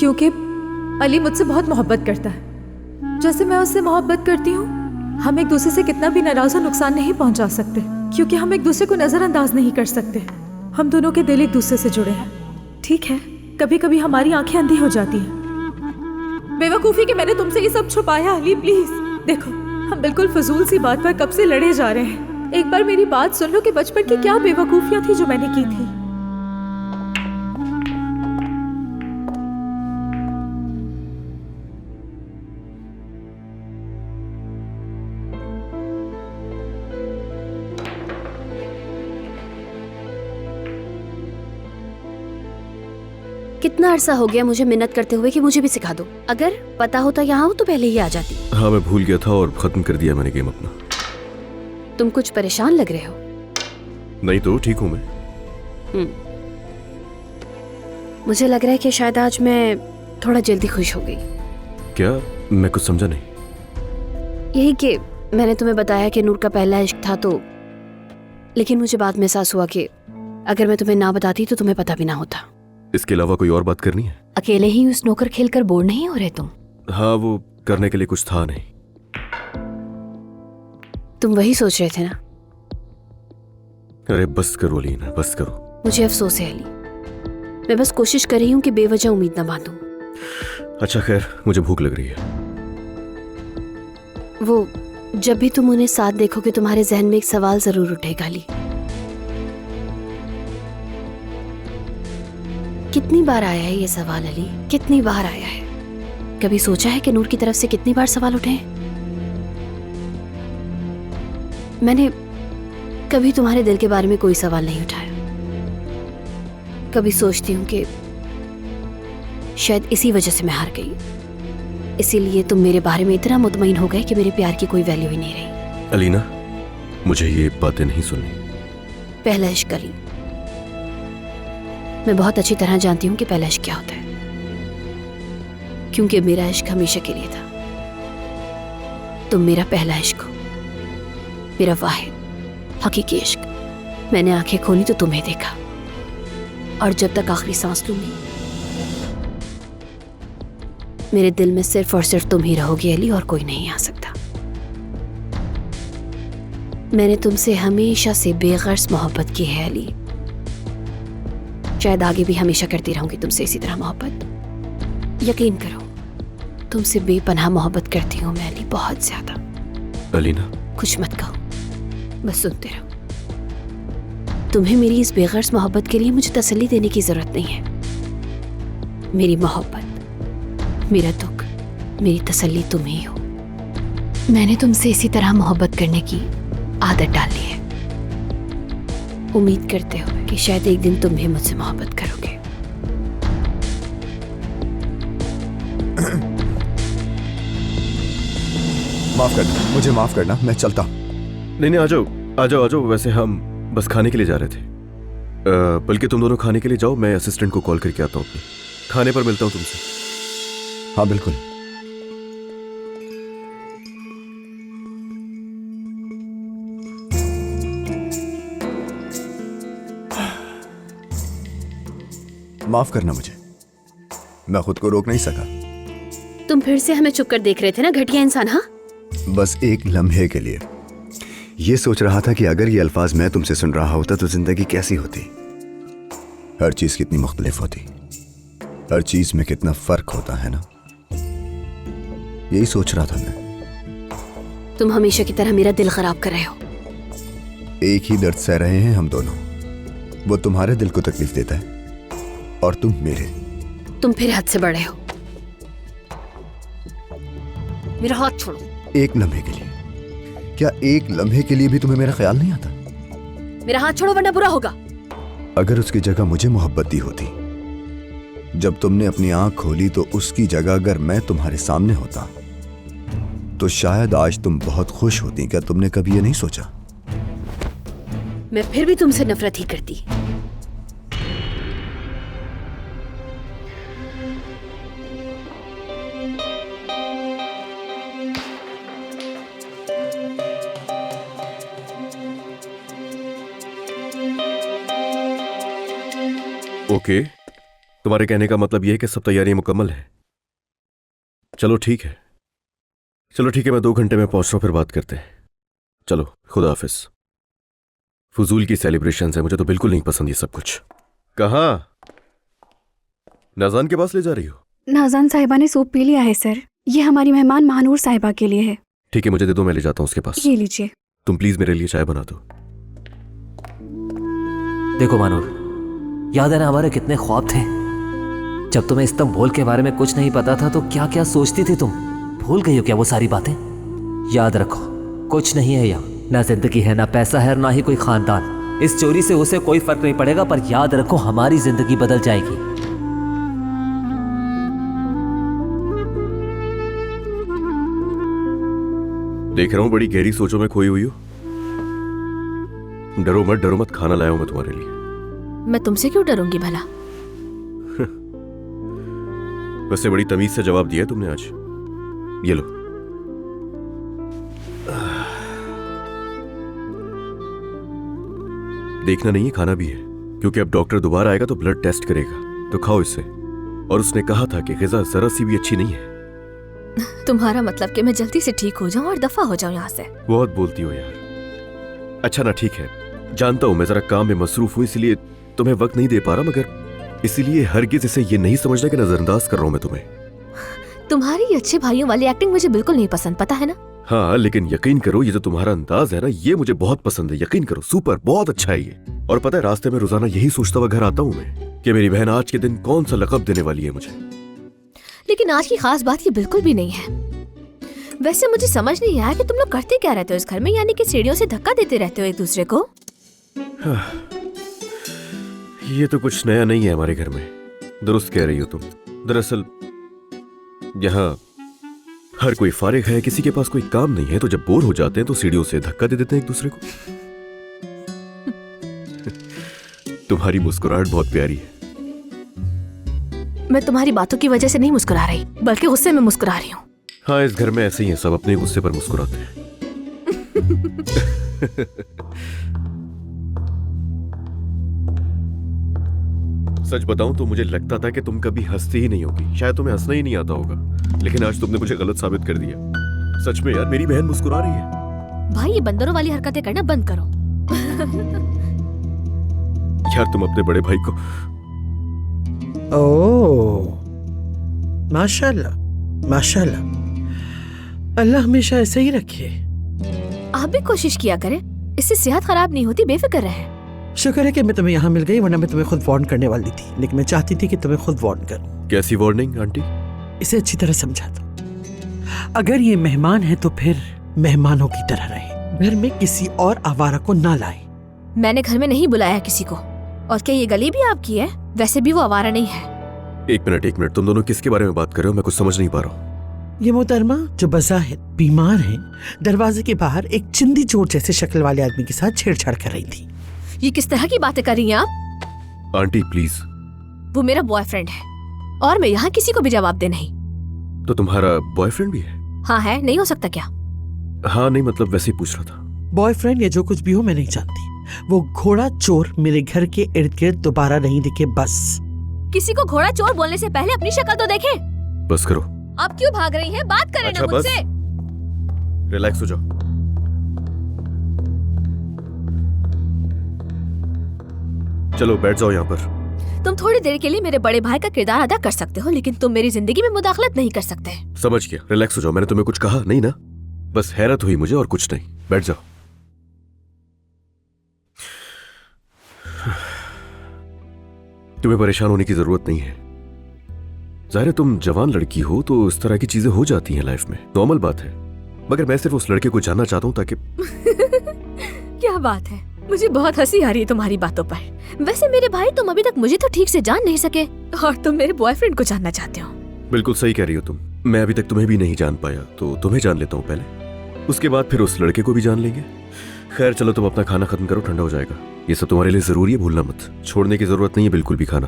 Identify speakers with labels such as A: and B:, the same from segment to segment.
A: क्योंकि अली मुझसे बहुत मोहब्बत करता है, जैसे मैं उससे मोहब्बत करती हूँ। हम एक दूसरे से कितना भी नाराज और नुकसान नहीं पहुंचा सकते, क्योंकि हम एक दूसरे को नजरअंदाज नहीं कर सकते। हम दोनों के दिल एक दूसरे से जुड़े हैं। ठीक है, कभी कभी हमारी आंखें अंधी हो जाती हैं। बेवकूफी कि मैंने तुमसे ये सब छुपाया। अली प्लीज देखो, हम बिल्कुल फजूल सी बात पर कब से लड़े जा रहे हैं। एक बार मेरी बात सुन लो कि बचपन की क्या बेवकूफियां थी जो मैंने की थी।
B: कितना अरसा हो गया मुझे मिन्नत करते हुए कि मुझे भी सिखा दो। अगर पता होता यहाँ हो तो पहले ही आ जाती।
C: हाँ, मैं भूल गया था और खत्म कर दिया मैंने गेम अपना।
B: तुम कुछ परेशान लग रहे हो।
C: नहीं तो ठीक हूँ मैं।
B: मुझे लग रहा है कि शायद आज मैं थोड़ा जल्दी खुश हो गई।
C: क्या? मैं कुछ समझा नहीं।
B: यही कि मैंने तुम्हें बताया कि नूर का पहला इश्क था, तो लेकिन मुझे बाद में एहसास हुआ कि अगर मैं तुम्हें ना बताती तो तुम्हें पता भी ना होता।
C: इसके अलावा कोई और बात करनी है?
B: अकेले ही उस नौकर खेलकर बोर नहीं हो रहे तुम?
C: हाँ, वो करने के लिए कुछ था नहीं।
B: तुम वही सोच रहे थे ना?
C: अरे बस करो अलीना, बस करो।
B: मुझे अफसोस है अली, मैं बस कोशिश कर रही हूँ कि बेवजह उम्मीद ना बांधूं।
C: अच्छा खैर, मुझे भूख लग रही है।
B: वो जब भी तुम उन्हें साथ देखोगे तुम्हारे जहन में एक सवाल जरूर उठेगा अली। कितनी बार आया है ये सवाल अली, कितनी बार आया है? कभी सोचा है कि नूर की तरफ से कितनी बार सवाल उठे हैं? मैंने कभी तुम्हारे दिल के बारे में कोई सवाल नहीं उठाया। कभी सोचती हूँ कि शायद इसी वजह से मैं हार गई, इसीलिए तुम मेरे बारे में इतना मुतमईन हो गए कि मेरे प्यार की कोई वैल्यू ही नहीं रही।
C: अलीना, मुझे ये बातें नहीं सुननी।
B: पहला इश्क अली, मैं बहुत अच्छी तरह जानती हूँ कि पहला इश्क क्या होता है, क्योंकि मेरा इश्क हमेशा के लिए था। तुम मेरा पहला इश्क हो, मेरा वाहिद हकीकी इश्क। मैंने आंखें खोली तो तुम्हें देखा, और जब तक आखिरी सांस लूंगी मेरे दिल में सिर्फ और सिर्फ तुम ही रहोगी अली, और कोई नहीं आ सकता। मैंने तुमसे हमेशा से बेगर्ज मोहब्बत की है अली, शायद आगे भी हमेशा करती रहूंगी तुमसे इसी तरह मोहब्बत। यकीन करो, तुमसे बेपनाह मोहब्बत करती हूँ मैं अली, बहुत ज्यादा।
C: अलीना,
B: कुछ मत कहो, बस सुनते रहो। तुम्हें मेरी इस बेगर्ज मोहब्बत के लिए मुझे तसल्ली देने की जरूरत नहीं है। मेरी मोहब्बत, मेरा दुख, मेरी तसल्ली तुम ही हो। मैंने तुमसे इसी तरह मोहब्बत करने की आदत डाल ली है, उम्मीद करते हुए कि शायद एक दिन तुम भी मुझसे मोहब्बत करोगे।
D: माफ करना, मुझे माफ करना, मैं चलता हूँ।
C: नहीं, आ जाओ आ जाओ आ जाओ। वैसे हम बस खाने के लिए जा रहे थे। बल्कि तुम दोनों खाने के लिए जाओ, मैं असिस्टेंट को कॉल करके आता हूँ। खाने पर मिलता हूँ तुमसे।
D: हाँ बिल्कुल। माफ करना मुझे, मैं खुद को रोक नहीं सका।
B: तुम फिर से हमें चुप कर देख रहे थे ना, घटिया इंसान। हाँ,
D: बस एक लम्हे के लिए ये सोच रहा था कि अगर ये अल्फाज मैं तुमसे सुन रहा होता तो जिंदगी कैसी होती। हर चीज कितनी मुख्तलिफ होती, हर चीज में कितना फर्क होता है ना। यही सोच रहा था मैं।
B: तुम हमेशा की तरह मेरा दिल खराब कर रहे हो।
D: एक ही दर्द सह रहे हैं हम दोनों। वो तुम्हारे दिल को तकलीफ देता है और तुम मेरे।
B: तुम फिर हद से बढ़े हो। मेरा हाथ छोड़ो।
D: एक लम्हे के लिए, क्या एक लम्हे के लिए भी तुम्हें मेरा ख्याल नहीं आता?
B: मेरा हाथ छोड़ो वरना बुरा होगा।
D: अगर उसकी जगह मुझे मोहब्बत दी होती, जब तुमने अपनी आंख खोली तो उसकी जगह अगर मैं तुम्हारे सामने होता तो शायद आज तुम बहुत खुश होती। क्या तुमने कभी ये नहीं सोचा?
B: मैं फिर भी तुमसे नफरत ही करती।
C: ओके, तुम्हारे कहने का मतलब यह है कि सब तैयारियां मुकम्मल है? चलो ठीक है, मैं 2 घंटे में पहुंच रहा हूं, फिर बात करते हैं। चलो, खुदा हाफिज। फजूल की सेलिब्रेशन है, मुझे तो बिल्कुल नहीं पसंद ये सब कुछ। कहाँ? नाज़ान के पास ले जा रही हो?
E: नाज़ान साहिबा ने सूप पी लिया है सर। ये हमारी मेहमान महानूर साहिबा के लिए है।
C: ठीक है, मुझे दे दो, मैं ले जाता हूँ उसके पास।
E: ये लीजिए।
C: तुम प्लीज मेरे लिए चाय बना दो।
F: देखो मानूर, याद है ना हमारे कितने ख्वाब थे? जब तुम्हें इस्तांबुल के बारे में कुछ नहीं पता था तो क्या क्या सोचती थी तुम? भूल गई हो क्या वो सारी बातें? याद रखो, कुछ नहीं है यहाँ, ना जिंदगी है, ना पैसा है, ना ही कोई खानदान। इस चोरी से उसे कोई फर्क नहीं पड़ेगा, पर याद रखो हमारी जिंदगी बदल जाएगी।
C: देख रहा हूं बड़ी गहरी सोचों में खोई हुई हो। डरो मत, खाना लाया हूं मैं तुम्हारे लिए।
B: मैं तुमसे क्यों डरूंगी भला?
C: वैसे बड़ी तमीज से जवाब दिया तुमने आज। ये लो। देखना नहीं है, खाना भी है, क्योंकि अब डॉक्टर दोबारा आएगा तो ब्लड टेस्ट करेगा, तो खाओ इसे। और उसने कहा था कि ग़िज़ा जरा सी भी अच्छी नहीं है।
B: तुम्हारा मतलब कि मैं जल्दी से ठीक हो जाऊं और दफा हो जाऊं यहाँ से?
C: बहुत बोलती हो यार। अच्छा ना, ठीक है, जानता हूं मैं जरा काम में मसरूफ हूं, इसलिए तुम्हें वक्त नहीं दे पा रहा, मगर इसलिए हरगिज इसे ये नहीं समझना कि नजरअंदाज कर रहा हूं मैं तुम्हें।
B: तुम्हारी अच्छे भाइयों वाली एक्टिंग मुझे बिल्कुल नहीं पसंद, पता है ना?
C: हाँ, लेकिन यकीन करो, ये जो तुम्हारा अंदाज है ना, ये मुझे बहुत पसंद है। यकीन करो, सुपर, बहुत अच्छा है ये। और पता है, रास्ते में रोजाना यही सोचता हुआ घर आता हूँ मैं कि मेरी बहन आज के दिन कौन सा लक़ब देने वाली है मुझे।
B: लेकिन आज की खास बात ये बिल्कुल भी नहीं है। वैसे मुझे समझ नहीं आया कि तुम लोग करते क्या रहते हो इस घर में, यानी कि सीढ़ियों से धक्का देते रहते हो एक दूसरे को।
C: ये तो कुछ नया नहीं है हमारे घर में। दुरुस्त कह रही हो तुम। दरअसल यहाँ हर कोई फारिग है, किसी के पास कोई काम नहीं है, तो जब बोर हो जाते हैं तो सीढ़ियों से धक्का दे देते हैं एक दूसरे को। तुम्हारी मुस्कुराहट बहुत प्यारी है।
B: मैं तुम्हारी बातों की वजह से नहीं मुस्कुरा रही, बल्कि गुस्से में मुस्कुरा रही हूँ।
C: हाँ, इस घर में ऐसे ही है, सब अपने गुस्से पर मुस्कुराते हैं। सच बताऊं तो मुझे लगता था कि तुम कभी हंसती ही नहीं होगी, शायद तुम्हें हंसना ही नहीं आता होगा, लेकिन आज तुमने मुझे गलत साबित कर दिया। सच में यार, मेरी बहन मुस्कुरा रही है।
B: भाई, ये बंदरों वाली हरकतें करना बंद करो।
C: यार, तुम अपने बड़े भाई को।
G: ओह, माशाल्लाह माशाल्लाह, अल्लाह हमेशा ऐसे ही रखे।
B: आप भी कोशिश किया करें, इससे सेहत खराब नहीं होती, बेफिक्र रहे।
G: शुक्र है कि मैं तुम्हें यहाँ मिल गई, वरना मैं तुम्हें खुद वार्न करने वाली थी, लेकिन मैं चाहती थी कि तुम्हें खुद वार्न करूं।
C: कैसी वार्निंग आंटी?
G: इसे अच्छी तरह समझा दो। अगर ये मेहमान है तो फिर मेहमानों की तरह रहे, घर में किसी और आवारा को ना लाए।
B: मैंने घर में नहीं बुलाया किसी को। और क्या ये गली भी आपकी है? वैसे भी वो आवारा नहीं है।
C: एक मिनट, तुम दोनों किसके बारे में बात कर रहे हो? मैं कुछ समझ नहीं पा रहा हूँ।
G: ये मोहतरमा जो बज़ाहिर बीमार है, दरवाजे के बाहर एक चिंदी चोट जैसे शक्ल वाले आदमी के साथ छेड़छाड़ कर रही थी।
B: ये किस तरह की बातें कर रही हैं आप?
C: Aunty please.
B: वो मेरा बॉयफ्रेंड है और मैं यहाँ किसी को भी जवाब दे नहीं।
C: तो तुम्हारा बॉयफ्रेंड भी है?
B: हाँ है, नहीं हो सकता क्या?
C: हाँ नहीं, मतलब वैसे ही पूछ रहा था।
G: बॉयफ्रेंड या जो कुछ भी हो, मैं नहीं जानती। वो घोड़ा चोर मेरे घर के इर्द गिर्द दोबारा नहीं दिखे बस।
B: किसी को घोड़ा चोर बोलने से पहले अपनी शक्ल तो देखें।
C: बस करो।
B: आप क्यों भाग रही हैं? बात करें
C: अच्छा,
B: ना मुझसे।
C: रिलैक्स हो जाओ। चलो बैठ जाओ यहाँ पर।
B: तुम थोड़ी देर के लिए मेरे बड़े भाई का किरदार अदा कर सकते हो, लेकिन तुम मेरी जिंदगी में मुदाखलत नहीं कर सकते।
C: समझ गया, रिलैक्स हो जाओ। मैंने तुम्हें कुछ कहा नहीं ना, बस हैरत हुई मुझे और कुछ नहीं। बैठ जाओ। तुम्हें परेशान होने की जरूरत नहीं है। जाहिर है तुम जवान लड़की हो तो इस तरह की चीजें हो जाती हैं लाइफ में, नॉर्मल बात है। मगर मैं सिर्फ उस लड़के को जानना चाहता हूँ ताकि
B: क्या बात है, मुझे बहुत हंसी आ रही है तुम्हारी बातों पर। वैसे मेरे भाई, तुम अभी तक मुझे तो ठीक से जान नहीं सके और तुम मेरे बॉयफ्रेंड को जानना चाहते हो।
C: बिल्कुल सही कह रही हो तुम। मैं अभी तक तुम्हें भी नहीं जान पाया, तो तुम्हें जान लेता हूँ पहले, उसके बाद फिर उस लड़के को भी जान लेंगे। खैर चलो, तुम अपना खाना खत्म करो, ठंडा हो जाएगा। ये सब तुम्हारे लिए जरूरी है, भूलना मत। छोड़ने की जरूरत नहीं है बिल्कुल भी खाना।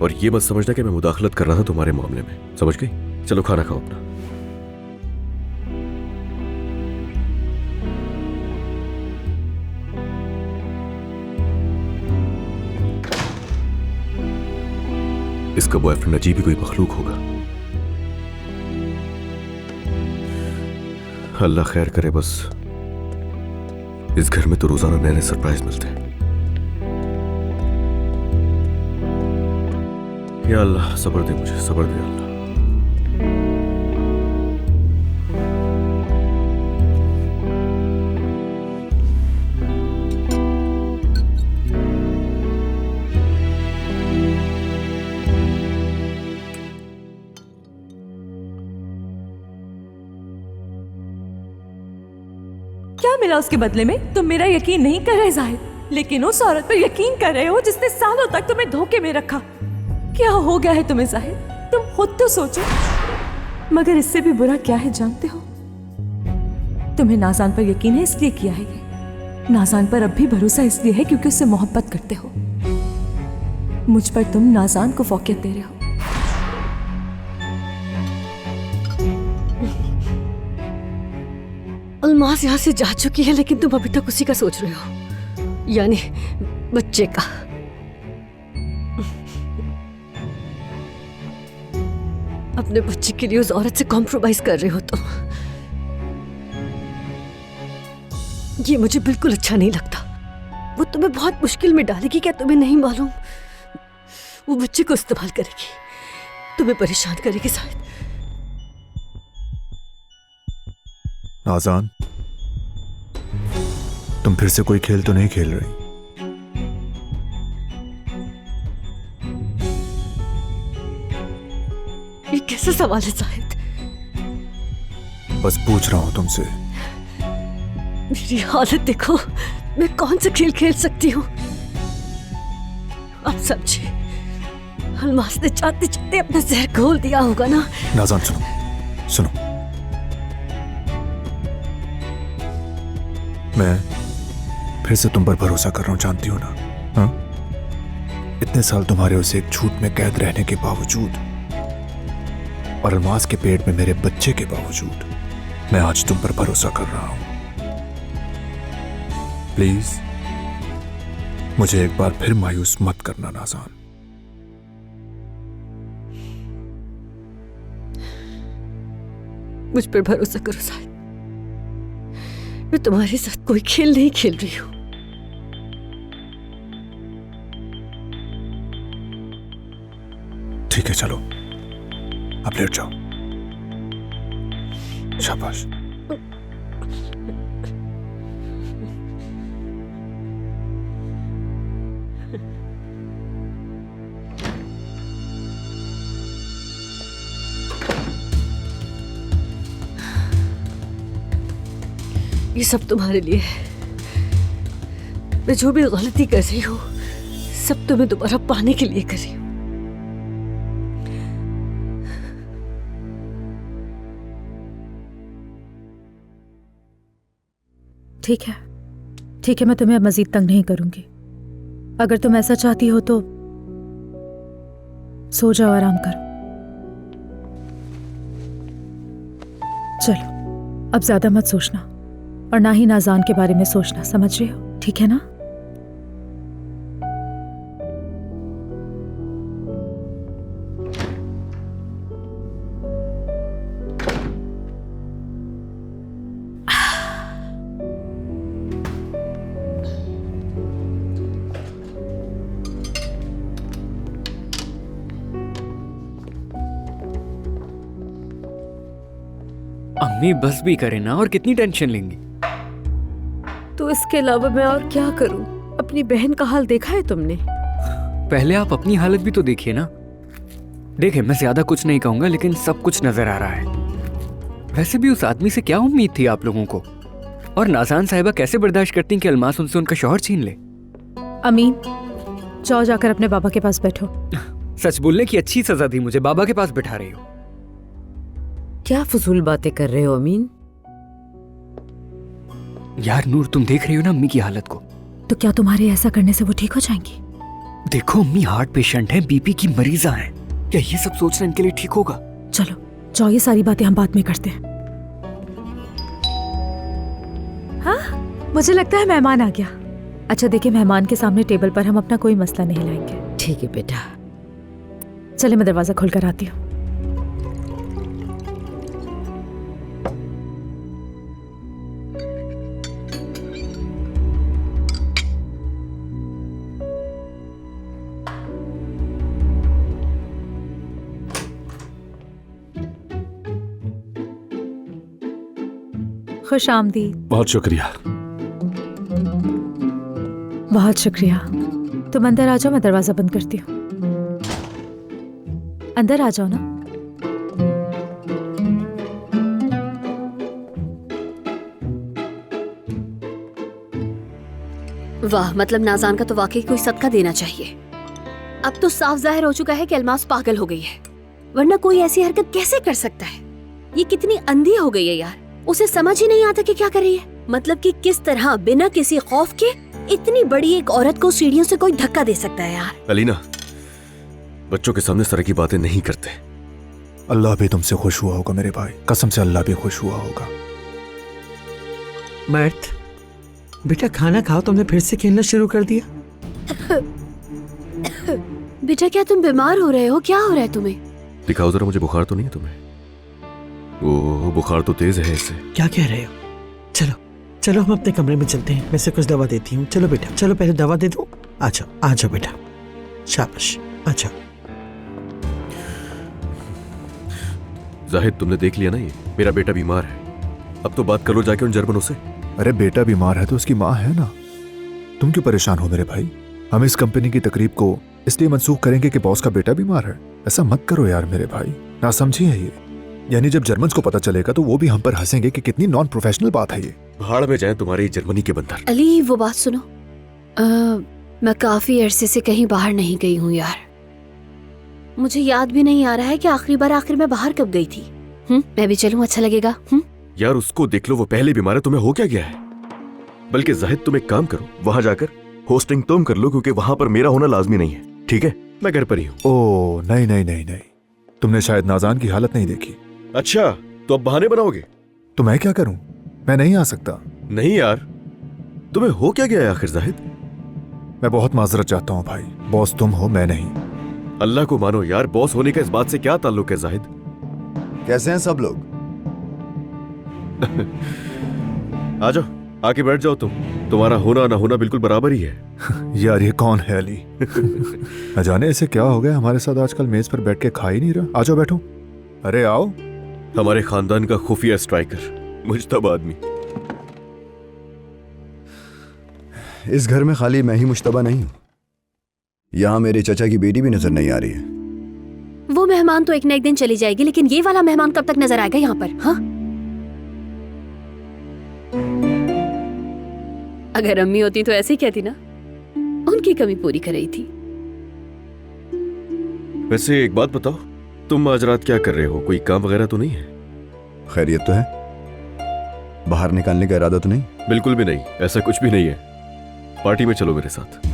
C: और ये मत समझना कि मैं मुदाखलत कर रहा था तुम्हारे मामले में, समझ गई? चलो खाना खाओ अपना। इसका बॉयफ्रेंड अजीब ही कोई मखलूक होगा। अल्लाह खैर करे, बस इस घर में तो रोजाना नए नए सरप्राइज मिलते हैं। या अल्लाह सब्र दे, मुझे सब्र दे अल्लाह।
A: क्या मिला उसके बदले में? तुम मेरा यकीन नहीं कर रहे जाहिद, लेकिन उस औरत पर यकीन कर रहे हो जिसने सालों तक तुम्हें धोखे में रखा। क्या हो गया है तुम्हें जाहिद? तुम खुद तो सोचो। मगर इससे भी बुरा क्या है जानते हो? तुम्हें नाज़ान पर यकीन है इसलिए किया है ये। नाज़ान पर अब भी भरोसा इसलिए है क्योंकि उससे मोहब्बत करते हो। मुझ पर तुम नाज़ान को फौकियत दे रहे हो।
B: अलमास यहाँ से जा चुकी है, लेकिन तुम अभी तक उसी का सोच रहे हो, यानी बच्चे का। अपने बच्चे के लिए उस औरत से कॉम्प्रोमाइज कर रहे हो तुम। ये मुझे बिल्कुल अच्छा नहीं लगता। वो तुम्हें बहुत मुश्किल में डालेगी, क्या तुम्हें नहीं मालूम? वो बच्चे को इस्तेमाल करेगी, तुम्हें परेशान करेगी शायद।
H: नाज़ान, तुम फिर से कोई खेल तो नहीं खेल रही?
B: ये कैसा सवाल है शायद?
H: बस पूछ रहा हूं तुमसे।
B: मेरी हालत देखो, मैं कौन सा खेल खेल सकती हूँ? आप समझे, अलमास ने चाहते चाहते अपना जहर घोल दिया होगा ना।
H: नाज़ान सुनो सुनो, मैं फिर से तुम पर भरोसा कर रहा हूं, जानती हो ना? हाँ, इतने साल तुम्हारे उस एक झूठ में कैद रहने के बावजूद और अलमास के पेट में मेरे बच्चे के बावजूद मैं आज तुम पर भरोसा कर रहा हूं। प्लीज मुझे एक बार फिर मायूस मत करना नाज़ान।
B: मुझ पर भरोसा करो शायद। मैं तुम्हारे साथ कोई खेल नहीं खेल रही हूं।
H: ठीक है, चलो अब लेट जाओ। शाबाश।
B: ये सब तुम्हारे लिए है। मैं जो भी गलती कर रही हूँ सब तुम्हें दोबारा पाने के लिए कर रही हूँ।
A: ठीक है, ठीक है, मैं तुम्हें अब मजीद तंग नहीं करूंगी। अगर तुम ऐसा चाहती हो तो सो जाओ, आराम करो। चलो, अब ज्यादा मत सोचना और ना ही नाज़ान के बारे में सोचना, समझ रहे हो? ठीक है ना?
I: अम्मी बस भी करे ना, और कितनी टेंशन लेंगी?
B: तो इसके अलावा मैं और क्या करूं? अपनी बहन का हाल देखा है तुमने?
I: पहले आप अपनी हालत भी तो देखिए ना। देखे, मैं ज्यादा कुछ नहीं कहूंगा, लेकिन सब कुछ नजर आ रहा है। वैसे भी उस आदमी से क्या उम्मीद थी आप लोगों को? और नाज़ान साहिबा कैसे बर्दाश्त करती कि अलमास उनसे उनका शौहर छीन ले?
A: अमीन, जाओ जाकर अपने बाबा के पास बैठो।
I: सच बोलने की अच्छी सजा दी मुझे, बाबा के पास बिठा रही हो।
B: क्या फजूल बातें कर रहे हो अमीन?
I: यार नूर, तुम देख रही हो ना अम्मी की हालत को।
A: तो क्या तुम्हारे ऐसा करने से वो ठीक हो जाएंगी?
I: देखो, अम्मी हार्ट पेशेंट है, बीपी की मरीजा है। क्या ये सब सोचना इनके लिए ठीक होगा?
A: चलो जाओ, ये सारी बातें हम बाद में करते हैं। हाँ, मुझे लगता है मेहमान आ गया। अच्छा देखिए, मेहमान के सामने टेबल पर हम अपना कोई मसला नहीं लाएंगे।
B: ठीक है बेटा।
A: चले मैं दरवाजा खोल कर आती हूँ। खुश आमदीद।
H: बहुत शुक्रिया।
A: बहुत शुक्रिया। तुम अंदर आ जाओ, मैं दरवाजा बंद करती हूँ। अंदर आ जाओ ना।
B: वाह, मतलब नाज़ान का तो वाकई कोई सदका देना चाहिए। अब तो साफ जाहिर हो चुका है कि अल्मास पागल हो गई है, वरना कोई ऐसी हरकत कैसे कर सकता है। ये कितनी अंधी हो गई है यार, उसे समझ ही नहीं आता कि क्या कर रही है। मतलब कि किस तरह बिना किसी खौफ के इतनी बड़ी एक औरत को सीढ़ियों से कोई धक्का दे सकता है यार।
C: अलीना, बच्चों के सामने इस तरह की बातें नहीं करते।
H: अल्लाह भी तुमसे खुश हुआ होगा मेरे भाई, कसम से अल्लाह भी खुश हुआ होगा।
G: मर्द, बेटा खाना खाओ, तुमने फिर से खेलना शुरू कर दिया।
B: बेटा क्या तुम बीमार हो रहे हो? क्या हो रहा है तुम्हें?
C: दिखाओ जरा मुझे, बुखार तो नहीं है तुम्हें? वो बुखार तो तेज है इससे।
G: क्या कह रहे हो? चलो चलो हम अपने कमरे में चलते हैं, मैं से कुछ दवा देती हूँ। चलो बेटा, चलो पहले दवा दे दो। आ जाओ बेटा, शाबाश, आ जाओ।
C: जाहिद, तुमने देख लिया ना, ये मेरा बेटा बीमार है। अब तो बात कर लो जाके उन जर्मनों से।
H: अरे बेटा बीमार है तो उसकी माँ है ना, तुम क्यों परेशान हो मेरे भाई? हम इस कंपनी की तकरीब को इसलिए मंसूख करेंगे कि बॉस का बेटा बीमार है? ऐसा मत करो यार मेरे भाई, ना समझी है ये। यानी जब जर्मन्स को पता चलेगा तो वो भी हम पर हंसेंगे कि कितनी नॉन प्रोफेशनल बात है ये।
C: भाड़ में जाए तुम्हारी जर्मनी के बंदर।
B: अली, वो बात सुनो, मैं काफी अरसे से कहीं बाहर नहीं गई हूँ यार। मुझे याद भी नहीं आ रहा है कि आखिरी बार आखिर में बाहर कब गई थी। मैं भी चलूं, अच्छा लगेगा?
C: यार उसको देख लो, वो पहले बीमार है, तुम्हें हो क्या गया है? बल्कि जाहिद तुम एक काम करो, वहां जाकर होस्टिंग तुम कर लो, क्योंकि वहां पर मेरा होना लाजमी नहीं है। ठीक है, मैं घर पर ही हूँ।
H: ओ नहीं नहीं नहीं नहीं, तुमने शायद नाज़ान की हालत नहीं देखी।
C: अच्छा, तो अब बहाने बनाओगे?
H: तो मैं क्या करूं? मैं नहीं आ सकता।
C: नहीं यार, तुम्हें हो क्या गया है आखिर जाहिद?
H: मैं बहुत माजरत चाहता हूं भाई, बॉस तुम हो, मैं नहीं।
C: अल्लाह को मानो यार, बॉस होने का इस बात से क्या ताल्लुक है जाहिद?
D: कैसे हैं सब लोग?
C: आ जाओ, आके बैठ जाओ। तुम्हारा होना ना होना बिल्कुल बराबर ही है।
H: यार ये कौन है अली? न जाने इसे क्या हो गया, हमारे साथ आजकल मेज पर बैठ के खा ही नहीं रहा। आ जाओ बैठो। अरे आओ।
C: हमारे खानदान का खुफिया स्ट्राइकर, मुज्तबा आदमी।
D: इस घर में खाली मैं ही मुश्तबा नहीं हूं, यहां मेरे चचा की बेटी भी नजर नहीं आ रही है।
B: वो मेहमान तो एक न एक दिन चली जाएगी, लेकिन ये वाला मेहमान कब तक नजर आएगा यहाँ पर? हाँ, अगर अम्मी होती तो ऐसे ही कहती ना, उनकी कमी पूरी कर रही थी।
C: वैसे एक बात बताओ, तुम आज रात क्या कर रहे हो? कोई काम वगैरह तो नहीं है?
D: खैरियत तो है? बाहर निकालने का इरादा तो नहीं?
C: बिल्कुल भी नहीं, ऐसा कुछ भी नहीं है। पार्टी में चलो मेरे साथ।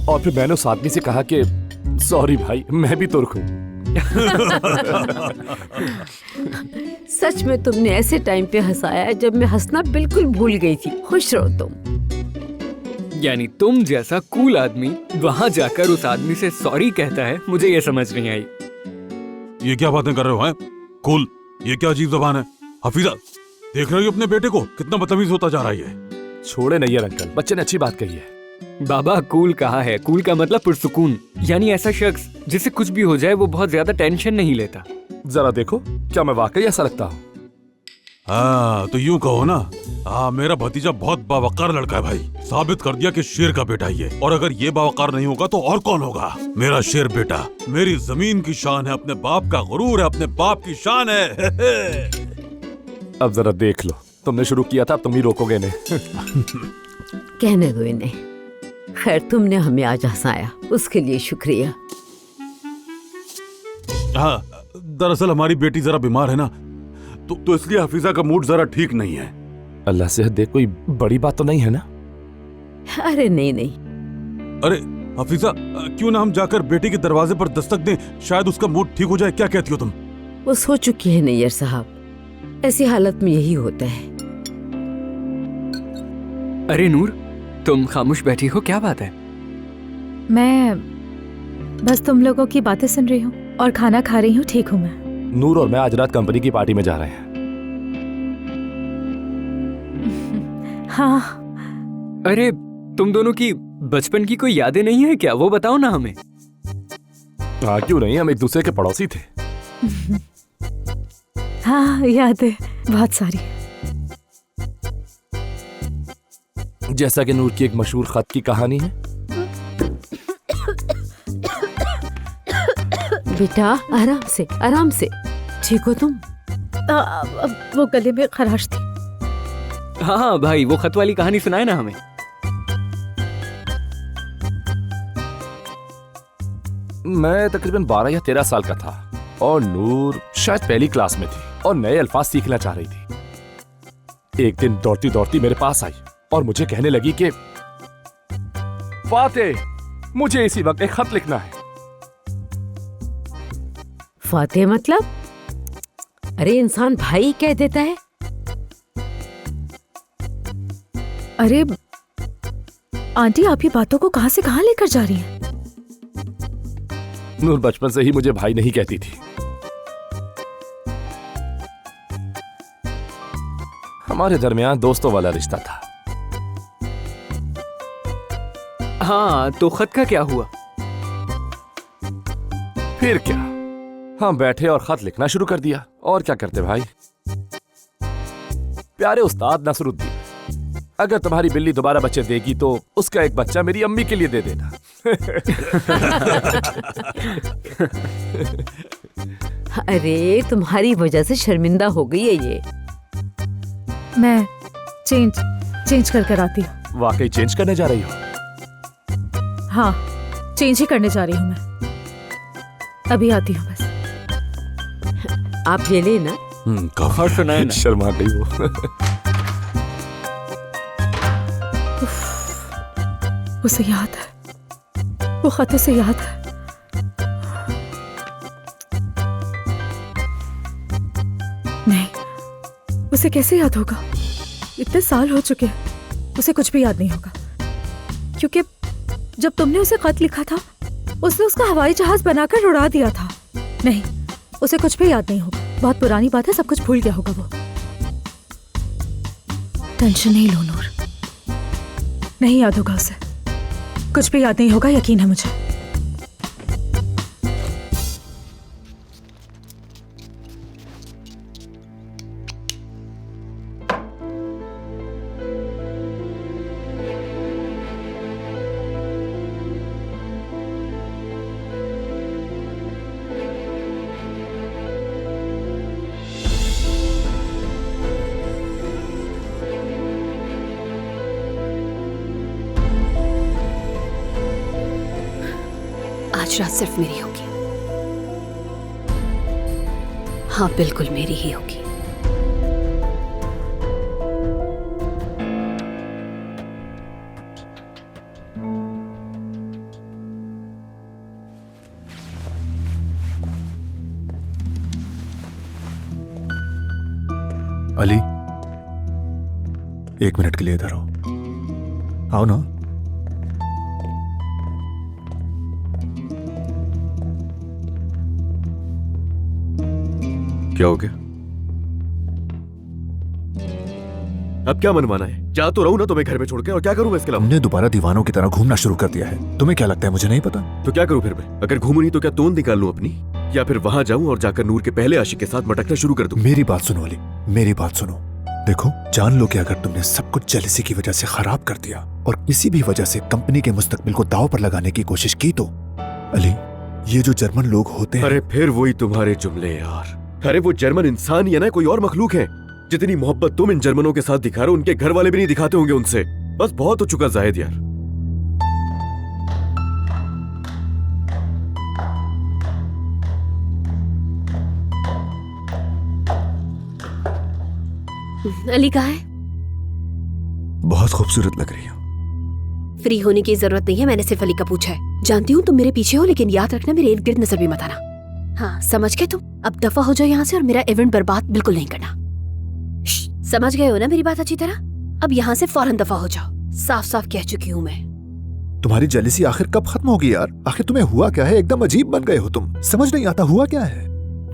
J: और फिर मैंने उस आदमी से कहा कि सॉरी भाई, मैं भी तुर्क हूं।
K: सच में तुमने ऐसे टाइम पे हंसाया जब मैं हंसना बिल्कुल भूल गई थी। खुश रहो तुम।
I: यानी तुम जैसा कूल आदमी वहां जाकर उस आदमी से सॉरी कहता है, मुझे ये समझ नहीं आई।
L: ये क्या बातें कर रहे हो? हैं कूल, ये क्या अजीब ज़बान है? हफीजा, देख रहे हो अपने बेटे को कितना बदतमीज होता जा रहा है?
J: छोड़े नहीं यार अंकल, बच्चे ने अच्छी बात कही है।
I: बाबा कूल कहा है, कूल का मतलब पुरसुकून, यानी ऐसा शख्स जिसे कुछ भी हो जाए वो बहुत ज्यादा टेंशन नहीं लेता।
J: जरा देखो, क्या मैं वाकई ऐसा लगता हूँ?
L: हाँ तो यूं कहो ना, हाँ मेरा भतीजा बहुत बावकार लड़का है भाई, साबित कर दिया कि शेर का बेटा ही है। और अगर ये बावकार नहीं होगा तो और कौन होगा? मेरा शेर बेटा मेरी जमीन की शान है, अपने बाप का गुरूर है, अपने बाप की शान है।
J: अब जरा देख लो, तुमने शुरू किया था, अब तुम ही रोकोगे ने।
K: कहने दो इन्हें। खैर तुमने हमें आज हंसाया, उसके लिए शुक्रिया।
L: हाँ, दरअसल हमारी बेटी जरा बीमार है ना, तो इसलिए हफीजा का मूड जरा ठीक नहीं है।
J: अल्लाह से देख, कोई बड़ी बात तो नहीं है ना?
K: अरे नहीं नहीं।
L: अरे हफीजा, क्यों ना हम जाकर बेटी के दरवाजे पर दस्तक दें, शायद उसका मूड ठीक हो जाए। क्या कहती हो तुम?
K: वो सो चुकी है नैयर साहब, ऐसी हालत में यही होता है।
I: अरे नूर, तुम खामोश बैठी हो, क्या बात है?
A: मैं बस तुम लोगों की बातें सुन रही हूँ और खाना खा रही हूँ। ठीक हूँ मैं।
J: नूर और मैं आज रात कंपनी की पार्टी में जा रहे हैं।
A: हाँ।
I: अरे तुम दोनों की बचपन की कोई यादें नहीं है क्या? वो बताओ ना हमें।
J: हाँ, क्यों नहीं, हम एक दूसरे के पड़ोसी थे।
A: हाँ, यादें बहुत सारी।
J: जैसा कि नूर की एक मशहूर खत की कहानी है।
K: बेटा आराम से, आराम से। ठीक हो तुम?
A: वो गले में खराश थी।
I: हाँ हाँ भाई, वो खत वाली कहानी सुनाए ना हमें।
J: मैं तकरीबन 12 या 13 साल का था और नूर शायद पहली क्लास में थी और नए अल्फाज सीखना चाह रही थी। एक दिन दौड़ती दौड़ती मेरे पास आई और मुझे कहने लगी कि फातेह, मुझे इसी वक्त एक खत लिखना है।
K: फातेह मतलब? अरे इंसान भाई कह देता है।
A: अरे आंटी, आप ये बातों को कहां से कहां लेकर जा रही हैं?
J: नूर बचपन से ही मुझे भाई नहीं कहती थी। हमारे दरमियान दोस्तों वाला रिश्ता था।
I: हाँ, तो खत का क्या हुआ?
J: फिर क्या, हम बैठे और खत लिखना शुरू कर दिया। और क्या करते भाई। प्यारे उस्ताद नसरुद्दीन, अगर तुम्हारी बिल्ली दोबारा बच्चे देगी तो उसका एक बच्चा मेरी अम्मी के लिए दे देना।
K: अरे तुम्हारी वजह से शर्मिंदा हो गई है ये।
A: मैं चेंज कर आती हूँ।
J: वाकई चेंज करने जा रही हो?
A: हाँ, चेंज ही करने जा रही हूँ मैं। अभी आती हूँ बस।
K: आप ये लेना।
I: और सुनाए ना।
J: शर्मा गई वो।
A: उसे याद है, वो खत उसे याद है। नहीं, उसे कैसे याद होगा? इतने साल हो चुके हैं, उसे कुछ भी याद नहीं होगा। क्योंकि जब तुमने उसे खत लिखा था, उसने उसका हवाई जहाज बनाकर उड़ा दिया था। नहीं, उसे कुछ भी याद नहीं होगा। बहुत पुरानी बात है, सब कुछ भूल गया होगा वो। टेंशन नहीं लो नूर, नहीं याद होगा उसे, कुछ भी याद नहीं होगा, यकीन है मुझे।
B: आज रात सिर्फ मेरी होगी। हाँ, बिल्कुल मेरी ही होगी।
H: अली, 1 मिनट के लिए इधर आओ। आओ ना।
C: क्या हो गया? अब क्या मनमाना है? जा तो रहूं ना तुम्हें घर में छोड़ के, और क्या करूं मैं इसके अलावा?
H: हमने दोबारा दीवानों की तरह घूमना शुरू कर दिया है। तुम्हें क्या लगता है मुझे नहीं पता?
C: तो क्या करूं फिर मैं? अगर घूमू नहीं तो क्या तोंद निकाल लूं अपनी, या फिर वहां जाऊं और जाकर नूर के पहले आशिक के साथ मटकना शुरू कर दूं?
H: मेरी बात सुनो अली, मेरी बात सुनो। देखो, जान लो कि अगर तुमने सब कुछ जेलसी की वजह से खराब कर दिया और किसी भी वजह से कंपनी के मुस्तकबिल को दांव पर लगाने की कोशिश की तो अली, ये जो जर्मन लोग होते हैं।
C: अरे फिर वही तुम्हारे जुमले यार। अरे वो जर्मन इंसान ही है ना, कोई और मखलूक है? जितनी मोहब्बत तुम इन जर्मनों के साथ दिखा रहे हो, उनके घर वाले भी नहीं दिखाते होंगे उनसे। बस बहुत हो चुका जाहिद यार।
B: अली कहाँ है?
H: बहुत खूबसूरत लग रही हो।
B: फ्री होने की जरूरत नहीं है, मैंने सिर्फ अली का पूछा है। जानती हूँ तुम मेरे पीछे हो, लेकिन याद रखना मेरे इर्द गिर्द नजर भी मत आना। हाँ, समझ गए तुम? अब दफा हो जाओ यहाँ से और मेरा इवेंट बर्बाद बिल्कुल नहीं करना। समझ गए हो ना मेरी बात अच्छी तरह? अब यहाँ से फौरन दफा हो जाओ। साफ साफ कह चुकी हूँ मैं।
H: तुम्हारी जेलिसी आखिर कब खत्म होगी यार? आखिर तुम्हें हुआ क्या है? एकदम अजीब बन गए हो तुम। समझ नहीं आता हुआ क्या है?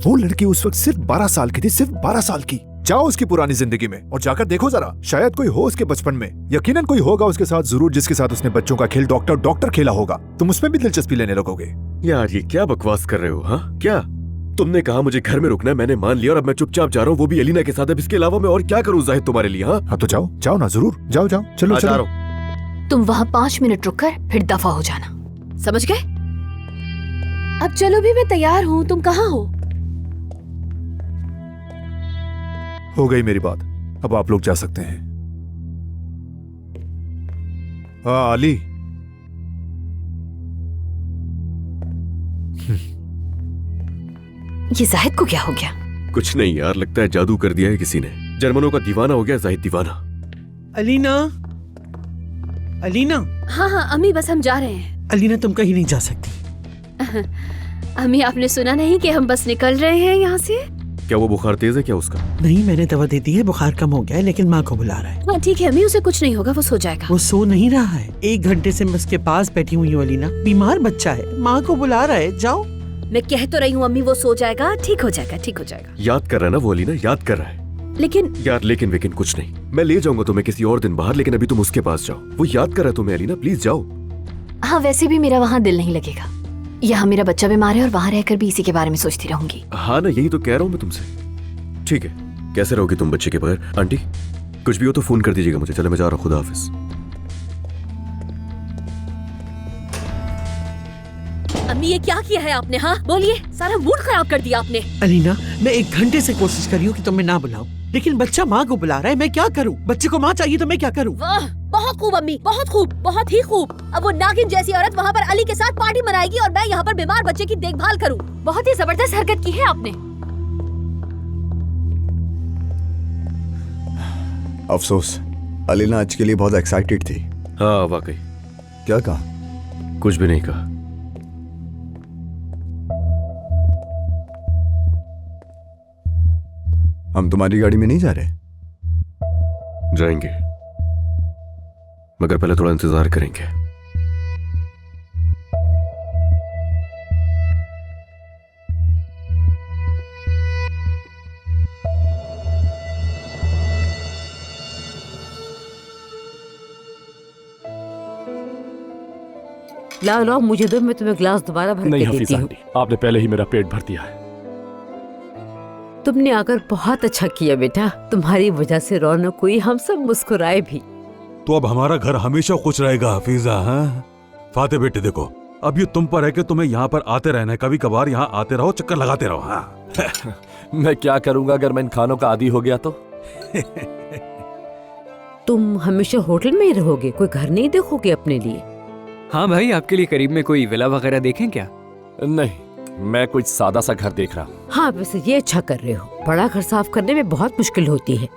H: वो लड़की उस वक्त सिर्फ 12 साल की थी, सिर्फ 12 साल की। जाओ उसकी पुरानी जिंदगी में और जाकर देखो जरा, शायद कोई हो उसके बचपन में। यकीनन कोई होगा उसके साथ जरूर, जिसके साथ उसने बच्चों का खेल डॉक्टर खेला होगा। तुम उसमें भी दिलचस्पी लेने लगोगे।
C: यार ये क्या बकवास कर रहे हो? हाँ क्या? तुमने कहा मुझे घर में रुकना है, मैंने मान लिया और अब मैं चुपचाप जा रहा हूँ, वो भी एलिना के साथ। अब इसके अलावा मैं और क्या करूँ जाहिद तुम्हारे लिए? हाँ
H: तो जाओ जाओ ना, जरूर जाओ जाओ, चलो
C: जा
H: चलो।
C: रहा हूं।
B: तुम वहाँ 5 मिनट रुककर फिर दफा हो जाना, समझ गए? अब चलो भी, मैं तैयार हूँ। तुम कहाँ हो
H: गई मेरी बात, अब आप लोग जा सकते हैं। हाँ अली,
B: ये जाहिद को क्या हो गया?
C: कुछ नहीं यार, लगता है जादू कर दिया है किसी ने। जर्मनों का दीवाना हो गया जाहिद, दीवाना।
G: अलीना, अलीना।
B: हाँ अम्मी, बस हम जा रहे हैं।
G: अलीना तुम कहीं नहीं जा सकती।
B: अम्मी आपने सुना नहीं कि हम बस निकल रहे हैं यहाँ से?
C: क्या वो बुखार तेज है क्या उसका?
G: नहीं, मैंने दवा दे दी है, बुखार कम हो गया है, लेकिन माँ को बुला रहा है।
B: हाँ ठीक है अम्मी, उसे कुछ नहीं होगा, वो सो जाएगा।
G: वो सो नहीं रहा है, 1 घंटे से मैं उसके पास बैठी हुई हूँ अलीना। बीमार बच्चा है, माँ को बुला रहा है, जाओ।
B: मैं कह तो रही हूँ अम्मी, वो सो जाएगा, ठीक हो जाएगा, ठीक हो जाएगा।
C: याद कर रहा है ना वो अलीना, याद कर रहा है।
B: लेकिन
C: यार लेकिन वेकिन कुछ नहीं, मैं ले जाऊंगा तुम्हें किसी और दिन बाहर, लेकिन अभी तुम उसके पास जाओ। वो याद कर रहा है तुम्हें अलीना, प्लीज जाओ।
B: हाँ वैसे भी मेरा वहाँ दिल नहीं लगेगा। यहाँ मेरा बच्चा बीमार है और वहाँ रहकर भी इसी के बारे में सोचती रहूंगी।
C: हाँ ना, यही तो कह रहा हूँ मैं तुमसे। ठीक है, कैसे रहोगी तुम बच्चे के बगैर? आंटी कुछ भी हो तो फोन कर दीजिएगा मुझे। चलो मैं जा रहा हूँ, खुदा हाफिज।
B: अम्मी ये क्या किया है आपने? हाँ बोलिए, सारा मूड खराब कर दिया आपने।
G: अलीना, मैं 1 घंटे से कोशिश कर रही हूँ कि तुम्हें ना बुलाऊं, लेकिन बच्चा माँ को बुला रहा है, मैं क्या करूँ? बच्चे को माँ चाहिए तो मैं क्या करूँ?
B: वाह, बहुत खूब अम्मी, बहुत खूब, बहुत ही खूब। अब वो नागिन जैसी औरत वहाँ पर अली के साथ पार्टी मनाएगी और मैं यहाँ पर बीमार बच्चे की देखभाल करूँ। बहुत ही जबरदस्त हरकत की है आपने।
D: अफसोस, अलीना आज के लिए बहुत एक्साइटेड थी।
C: हाँ वाकई।
D: क्या कहा?
C: कुछ भी नहीं कहा।
D: हम तुम्हारी गाड़ी में नहीं जा रहे?
C: जाएंगे, मगर पहले थोड़ा इंतजार करेंगे।
K: लाओ लाओ, मुझे दो, मैं तुम्हें ग्लास दोबारा भर
J: नहीं
K: के देती
J: हफीजा
K: हूँ।
J: आंटी, आपने पहले ही मेरा पेट भर दिया है।
K: तुमने आकर बहुत अच्छा किया बेटा, तुम्हारी वजह से रौनक हुई, हम सब मुस्कुराए भी।
L: तो अब हमारा घर हमेशा खुश रहेगा हफीजा। हाँ फाते बेटे, देखो अब ये तुम पर है कि तुम्हें यहाँ पर आते रहना है। कभी कभार यहाँ आते रहो, चक्कर लगाते रहो। हाँ
J: मैं क्या करूंगा अगर मैं इन खानों का आदी हो गया तो?
K: तुम हमेशा होटल में ही रहोगे, कोई घर नहीं देखोगे अपने लिए?
I: हाँ भाई, आपके लिए करीब में कोई विला वगैरह देखें क्या?
J: नहीं, मैं कुछ सादा सा घर देख रहा हूँ।
K: हाँ वैसे ये अच्छा कर रहे हो, बड़ा घर साफ करने में बहुत मुश्किल होती है।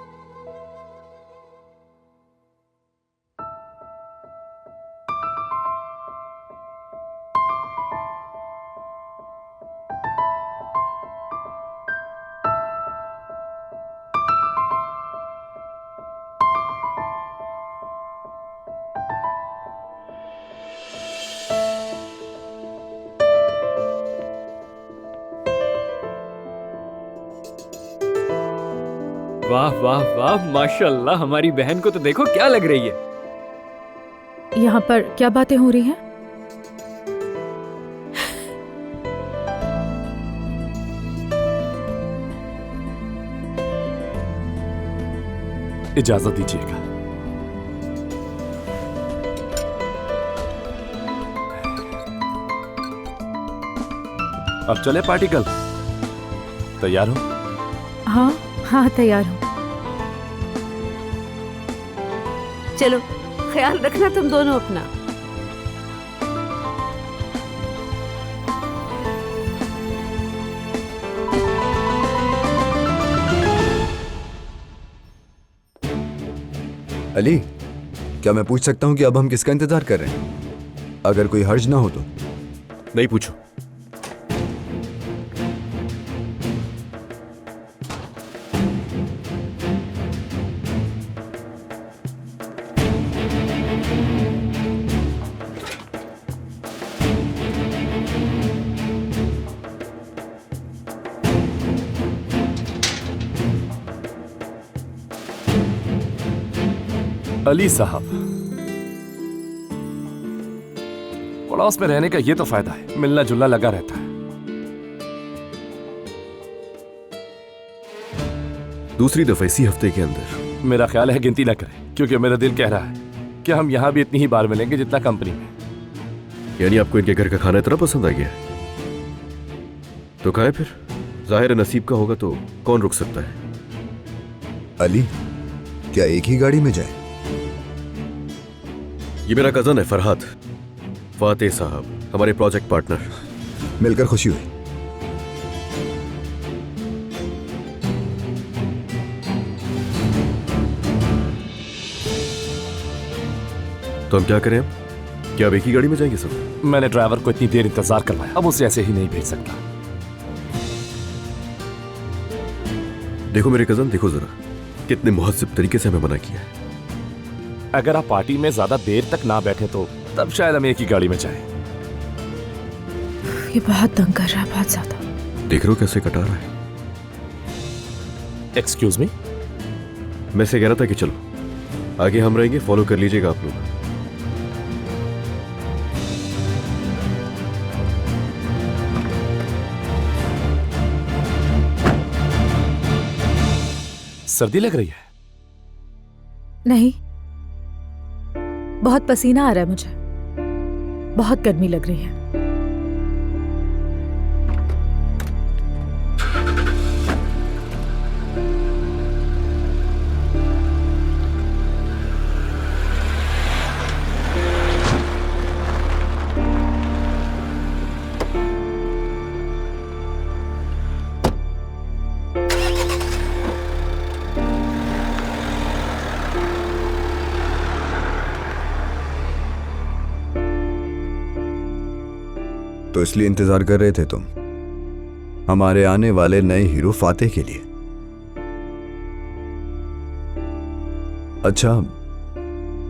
I: वाह वाह वाह, माशाल्लाह, हमारी बहन को तो देखो क्या लग रही है।
A: यहाँ पर क्या बातें हो रही हैं?
J: इजाजत दीजिएगा। अब चले पार्टी कल? तैयार हो?
A: हाँ हाँ तैयार हूँ।
K: चलो, ख्याल रखना तुम दोनों अपना।
D: अली, क्या मैं पूछ सकता हूँ कि अब हम किसका इंतजार कर रहे हैं? अगर कोई हर्ज ना हो तो।
C: नहीं पूछो।
J: अली साहब, पड़ोस में रहने का ये तो फायदा है, मिलना जुलना लगा रहता है।
C: दूसरी दफा इसी हफ्ते के अंदर।
J: मेरा ख्याल है गिनती ना करें, क्योंकि मेरा दिल कह रहा है कि हम यहाँ भी इतनी ही बार मिलेंगे जितना कंपनी में।
C: यानी आपको इनके घर का खाना इतना पसंद आ गया है? तो खाएं फिर, जाहिर है नसीब का होगा तो कौन रुक सकता है।
D: अली, क्या एक ही गाड़ी में जाए?
C: ये मेरा कजन है फरहाद, फातेह साहब, हमारे प्रोजेक्ट पार्टनर।
D: मिलकर खुशी हुई।
C: तो हम क्या करें अब? क्या अब एक ही गाड़ी में जाएंगे सब?
J: मैंने ड्राइवर को इतनी देर इंतजार करवाया, अब उसे ऐसे ही नहीं भेज सकता।
C: देखो मेरे कजन, देखो जरा कितने मुहज्जब तरीके से हमें मना किया है।
J: अगर आप पार्टी में ज्यादा देर तक ना बैठे तो तब शायद हम एक ही गाड़ी में जाएं।
A: ये बहुत तंग कर रहा है, बहुत ज्यादा।
C: देख रहे हो कैसे कटा रहा है।
J: एक्सक्यूज मी,
C: मैं से कह रहा था कि चलो आगे हम रहेंगे, फॉलो कर लीजिएगा आप लोग।
J: सर्दी लग रही है?
A: नहीं, बहुत पसीना आ रहा है मुझे, बहुत गर्मी लग रही है।
D: तो इसलिए इंतजार कर रहे थे तुम हमारे आने वाले नए हीरो फातेह के लिए? अच्छा,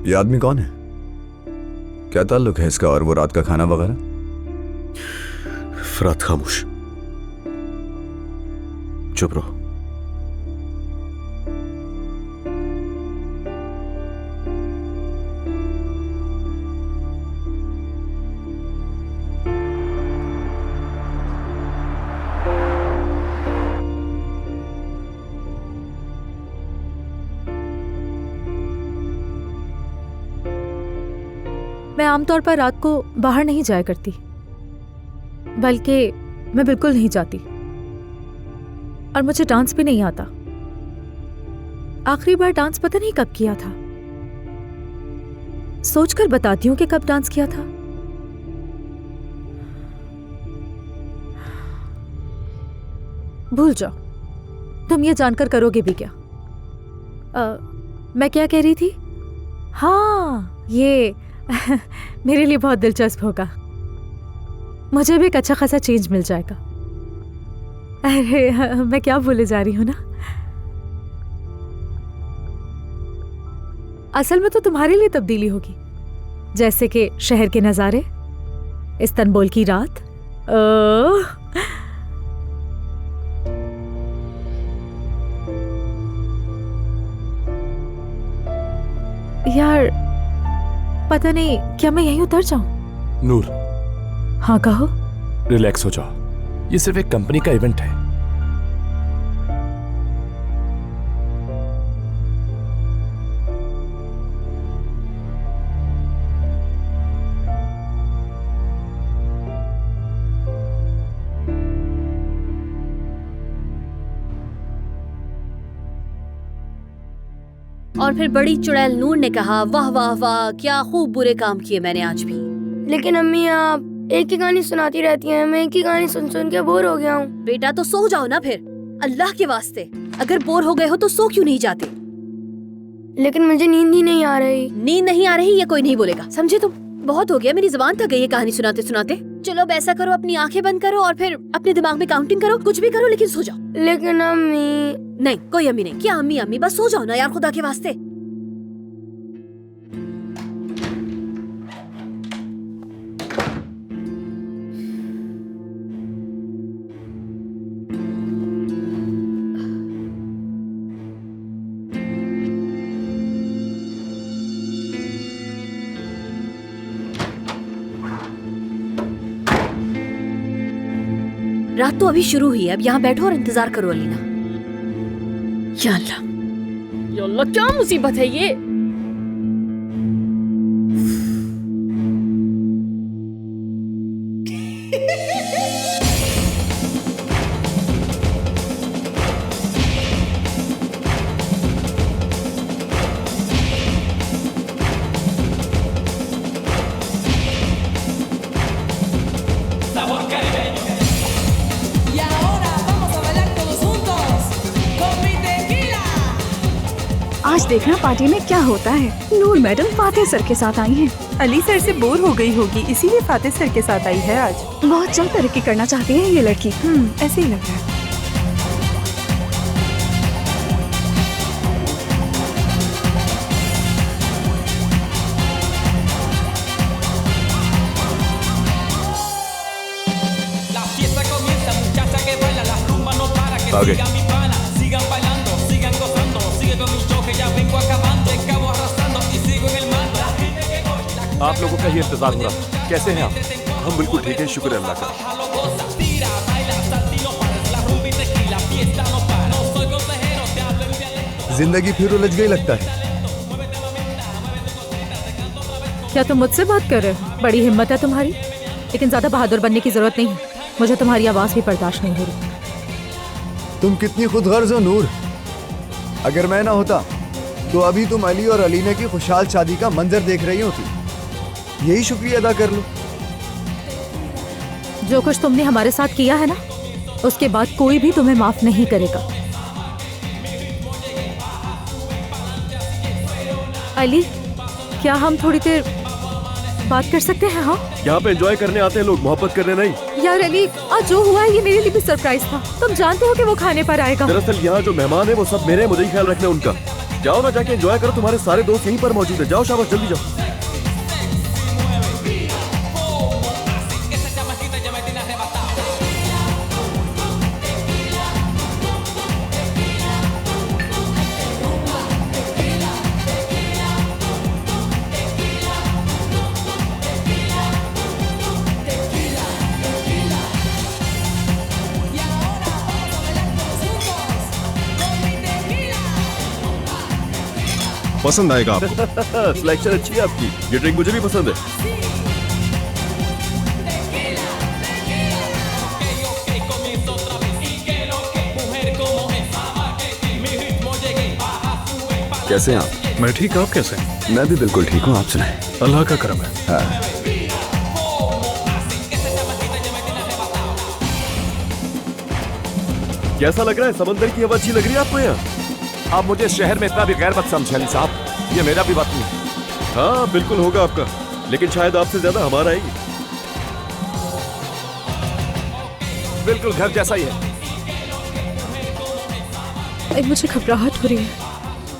D: ये आदमी कौन है? क्या ताल्लुक है इसका और वो रात का खाना वगैरह?
C: फरात, खामोश, चुप रहो।
A: मैं आमतौर पर रात को बाहर नहीं जाया करती, बल्कि मैं बिल्कुल नहीं जाती, और मुझे डांस भी नहीं आता। आखिरी बार डांस पता नहीं कब किया था, सोचकर बताती हूँ कि कब डांस किया था। भूल जाओ, तुम ये जानकर करोगे भी क्या? मैं क्या कह रही थी? हाँ, ये मेरे लिए बहुत दिलचस्प होगा, मुझे भी एक अच्छा खासा चेंज मिल जाएगा। अरे मैं क्या बोले जा रही हूँ ना, असल में तो तुम्हारे लिए तब्दीली होगी, जैसे कि शहर के नज़ारे, इस्तांबुल की रात। यार पता नहीं, क्या मैं यहीं उतर जाऊं?
J: नूर,
A: हाँ कहो।
J: रिलैक्स हो जाओ, ये सिर्फ एक कंपनी का इवेंट है।
B: और फिर बड़ी चुड़ैल नूर ने कहा, वाह वाह वाह, क्या खूब बुरे काम किए मैंने आज भी।
M: लेकिन अम्मी, आप एक ही कहानी सुनाती रहती हैं, मैं एक ही कहानी सुन सुन के बोर हो गया हूँ।
B: बेटा तो सो जाओ ना फिर, अल्लाह के वास्ते, अगर बोर हो गए हो तो सो क्यों नहीं जाते?
M: लेकिन मुझे नींद ही नहीं आ रही।
B: नींद नहीं आ रही ये कोई नहीं बोलेगा, समझे तुम? बहुत हो गया, मेरी जुबान थक गई है कहानी सुनाते सुनाते। चलो अब ऐसा करो, अपनी आंखें बंद करो और फिर अपने दिमाग में काउंटिंग करो, कुछ भी करो लेकिन सो जाओ।
M: लेकिन अम्मी।
B: नहीं, कोई अम्मी नहीं। क्या अम्मी अम्मी, बस सो जाओ ना यार, खुदा के वास्ते। रात तो अभी शुरू हुई है, अब यहाँ बैठो और इंतजार करो अलीना। या अल्लाह,
N: या अल्लाह, क्या मुसीबत है ये?
E: आज देखना पार्टी में क्या होता है। नूर मैडम फातेह सर के साथ आई हैं।
O: अली सर से बोर हो गई होगी, इसीलिए फातेह सर के साथ आई है आज।
E: बहुत जल्द तरक्की करना चाहती है ये लड़की।
O: ऐसे ही लग रहा है।
C: आगे
J: आप लोगों का ही इंतजार हो रहा। कैसे हैं आप?
C: हम बिल्कुल ठीक हैं, शुक्र है अल्लाह का।
D: जिंदगी फिर उलझ गई लगता है।
A: क्या तुम मुझसे बात कर रहे हो? बड़ी हिम्मत है तुम्हारी, लेकिन ज्यादा बहादुर बनने की जरूरत नहीं है। मुझे तुम्हारी आवाज भी बर्दाश्त नहीं हो रही।
D: तुम कितनी खुदगर्ज हो नूर। अगर मैं ना होता तो अभी तुम अली और अलीना की खुशहाल शादी का मंजर देख रही होती। यही शुक्रिया अदा कर लो।
A: जो कुछ तुमने हमारे साथ किया है ना, उसके बाद कोई भी तुम्हें माफ नहीं करेगा। अली, क्या हम थोड़ी देर बात कर सकते हैं? हाँ,
C: यहाँ पे एंजॉय करने आते हैं लोग, मोहब्बत करने नहीं।
A: यार अली, आज जो हुआ है ये मेरे लिए भी सरप्राइज था। तुम जानते हो कि वो खाने पर आएगा।
C: दरअसल यहाँ जो मेहमान है वो सब मेरे, मुझे ही ख्याल रखना उनका। जाओ ना, जाके एंजॉय करो, तुम्हारे सारे दोस्त यहीं पर मौजूद है। जाओ शाबाश, जल्दी जाओ।
H: पसंद आएगा आपको।
C: सिलेक्शन अच्छी है आपकी, ये ड्रिंक मुझे भी पसंद है।
H: कैसे हैं आप? मैं ठीक, आप कैसे हैं?
D: मैं भी बिल्कुल ठीक हूँ, आप सुनाएं।
H: अल्लाह का करम है।
D: हाँ।
C: कैसा लग रहा है? समंदर की हवा अच्छी लग रही है आपको यहाँ?
J: आप मुझे शहर में इतना भी गैर मत समझे अली साहब, ये मेरा भी वतन है।
C: हाँ बिल्कुल होगा आपका, लेकिन शायद आपसे ज्यादा हमारा ही।
J: बिल्कुल घर जैसा ही है।
A: मुझे घबराहट हो रही है,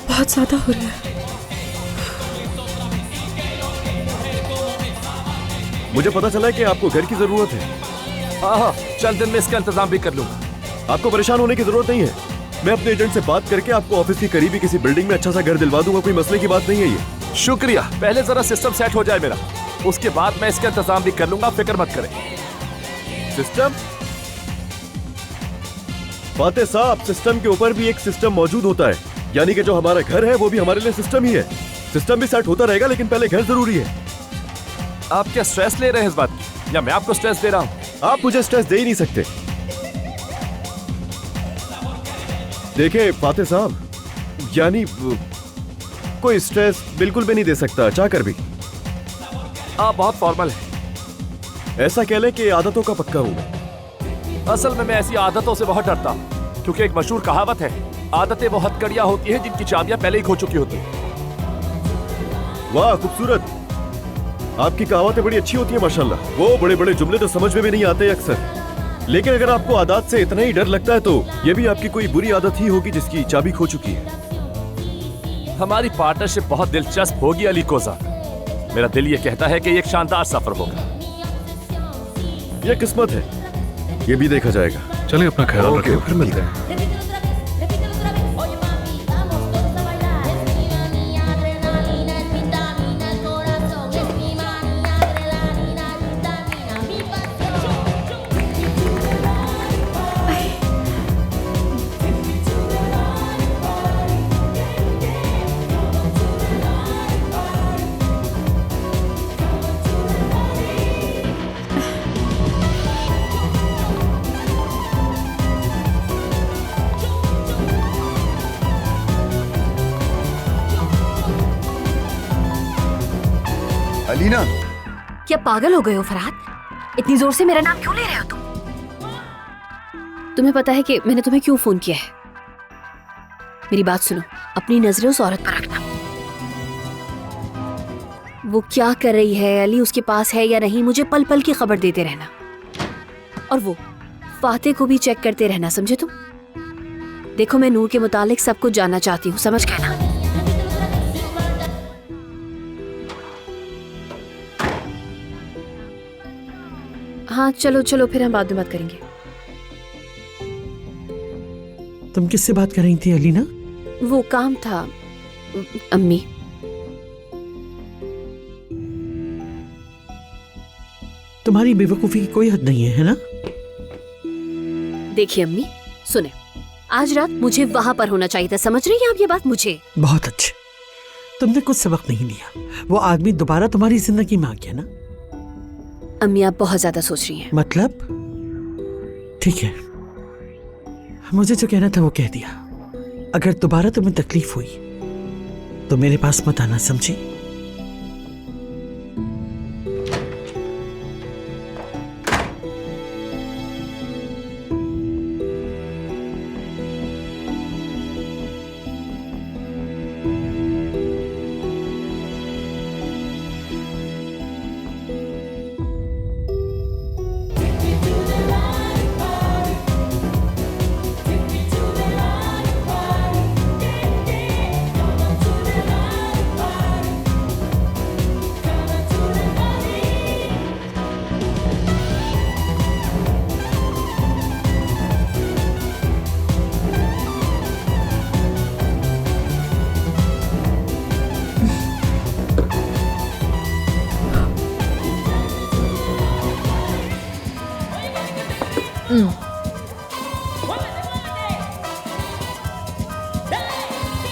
A: बहुत ज्यादा हो रही है।
C: मुझे पता चला है कि आपको घर की जरूरत है।
J: हाँ, चंद दिन में इसका इंतजाम भी कर लूंगा।
C: आपको परेशान होने की जरूरत नहीं है। मैं अपने एजेंट से बात करके आपको ऑफिस की करीबी किसी बिल्डिंग में अच्छा सा घर दिलवा दूंगा, कोई मसले की बात नहीं है ये।
J: शुक्रिया, पहले जरा सिस्टम सेट हो जाए मेरा, उसके बाद मैं इसका इंतजाम भी कर लूंगा, फिक्र मत करें।
C: सिस्टम? फातेह साहब, सिस्टम के ऊपर भी एक सिस्टम मौजूद होता है, यानी कि जो हमारा घर है वो भी हमारे लिए सिस्टम ही है। सिस्टम भी सेट होता रहेगा, लेकिन पहले घर जरूरी है।
J: आप क्या स्ट्रेस ले रहे हैं इस बात की, या मैं आपको स्ट्रेस दे रहा हूँ?
C: आप मुझे स्ट्रेस दे ही नहीं सकते। देखिए फातेह साहब, यानी कोई स्ट्रेस बिल्कुल भी नहीं दे सकता चाहकर भी।
J: आप बहुत फॉर्मल हैं।
C: ऐसा कह लें कि आदतों का पक्का हूं मैं।
J: असल में मैं ऐसी आदतों से बहुत डरता हूं, क्योंकि एक मशहूर कहावत है, आदतें वो हथकड़ियां होती हैं जिनकी चाबियां पहले ही खो चुकी होती हैं।
C: वाह खूबसूरत, आपकी कहावतें बड़ी अच्छी होती हैं माशाल्लाह। वो बड़े बड़े जुमले तो समझ में भी नहीं आते अक्सर, लेकिन अगर आपको आदत से इतना ही डर लगता है तो ये भी आपकी कोई बुरी आदत ही होगी जिसकी चाबी खो चुकी है।
J: हमारी पार्टनरशिप बहुत दिलचस्प होगी अली कोजा। मेरा दिल ये कहता है कि ये एक शानदार सफर होगा।
C: ये किस्मत है, ये भी देखा जाएगा।
H: चलिए अपना ख्याल रखिए, फिर मिलते हैं।
D: अलीना,
B: क्या पागल हो गए हो फरहाद? इतनी जोर से मेरा नाम क्यों ले रहे हो तुम? तुम्हें पता है कि मैंने तुम्हें क्यों फोन किया है? मेरी बात सुनो, अपनी नजरें उस औरत पर रखना। वो क्या कर रही है, अली उसके पास है या नहीं, मुझे पल पल की खबर देते रहना। और वो फाते को भी चेक करते रहना, समझे तुम? देखो, मैं नूर के मुतालिक सब कुछ जानना चाहती हूँ, समझ गए ना? हाँ चलो चलो, फिर हम बाद में बात करेंगे।
G: तुम किससे बात कर रही थी अलीना?
B: वो काम था अम्मी।
G: तुम्हारी बेवकूफी की कोई हद नहीं है ना?
B: देखिए अम्मी, सुने, आज रात मुझे वहां पर होना चाहिए था, समझ रही हैं आप ये बात? मुझे
G: बहुत अच्छे, तुमने कुछ सबक नहीं लिया। वो आदमी दोबारा तुम्हारी जिंदगी में आ गया ना?
B: अम्मी आप बहुत ज्यादा सोच रही हैं।
G: मतलब? ठीक है, मुझे जो कहना था वो कह दिया। अगर दोबारा तुम्हें तकलीफ हुई तो मेरे पास मत आना, समझी?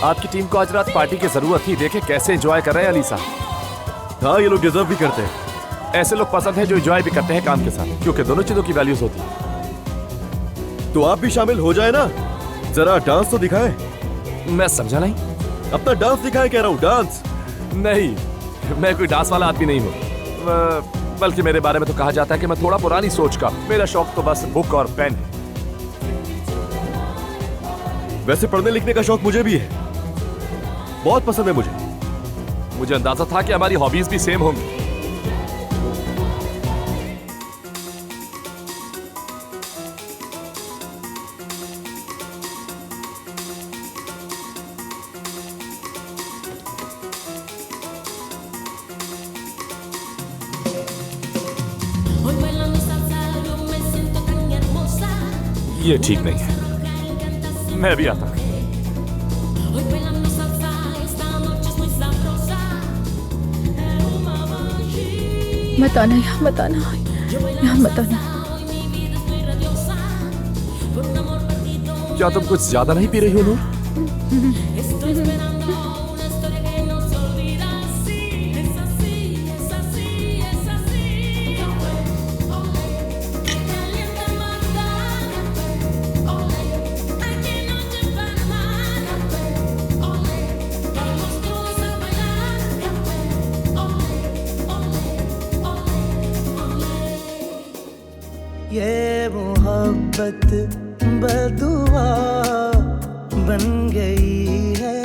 J: आपकी टीम को आज रात पार्टी की जरूरत थी। देखे कैसे एंजॉय कर रहे हैं अली साहब।
C: हाँ, ये लोग डिजर्व भी करते हैं।
J: ऐसे लोग पसंद है जो एंजॉय भी करते हैं काम के साथ, क्योंकि दोनों चीजों की वैल्यूज होती है।
C: तो आप भी शामिल हो जाए ना, जरा डांस तो दिखाए।
J: मैं समझा नहीं।
C: अपना डांस दिखाए कह रहा हूँ, डांस।
J: नहीं, मैं कोई डांस वाला आदमी नहीं हूँ, बल्कि मेरे बारे में तो कहा जाता है कि मैं थोड़ा पुरानी सोच का। मेरा शौक तो बस बुक और पेन है।
C: वैसे पढ़ने लिखने का शौक मुझे भी है, बहुत पसंद है मुझे।
J: मुझे अंदाजा था कि हमारी हॉबीज भी सेम होंगी। ये ठीक नहीं है, मैं भी आता हूं।
A: मत आना, यहाँ मत आना, यहाँ मत आना।
J: क्या तुम कुछ ज्यादा नहीं पी रही हो नूर?
P: ये मोहब्बत बदुआ बन गई है,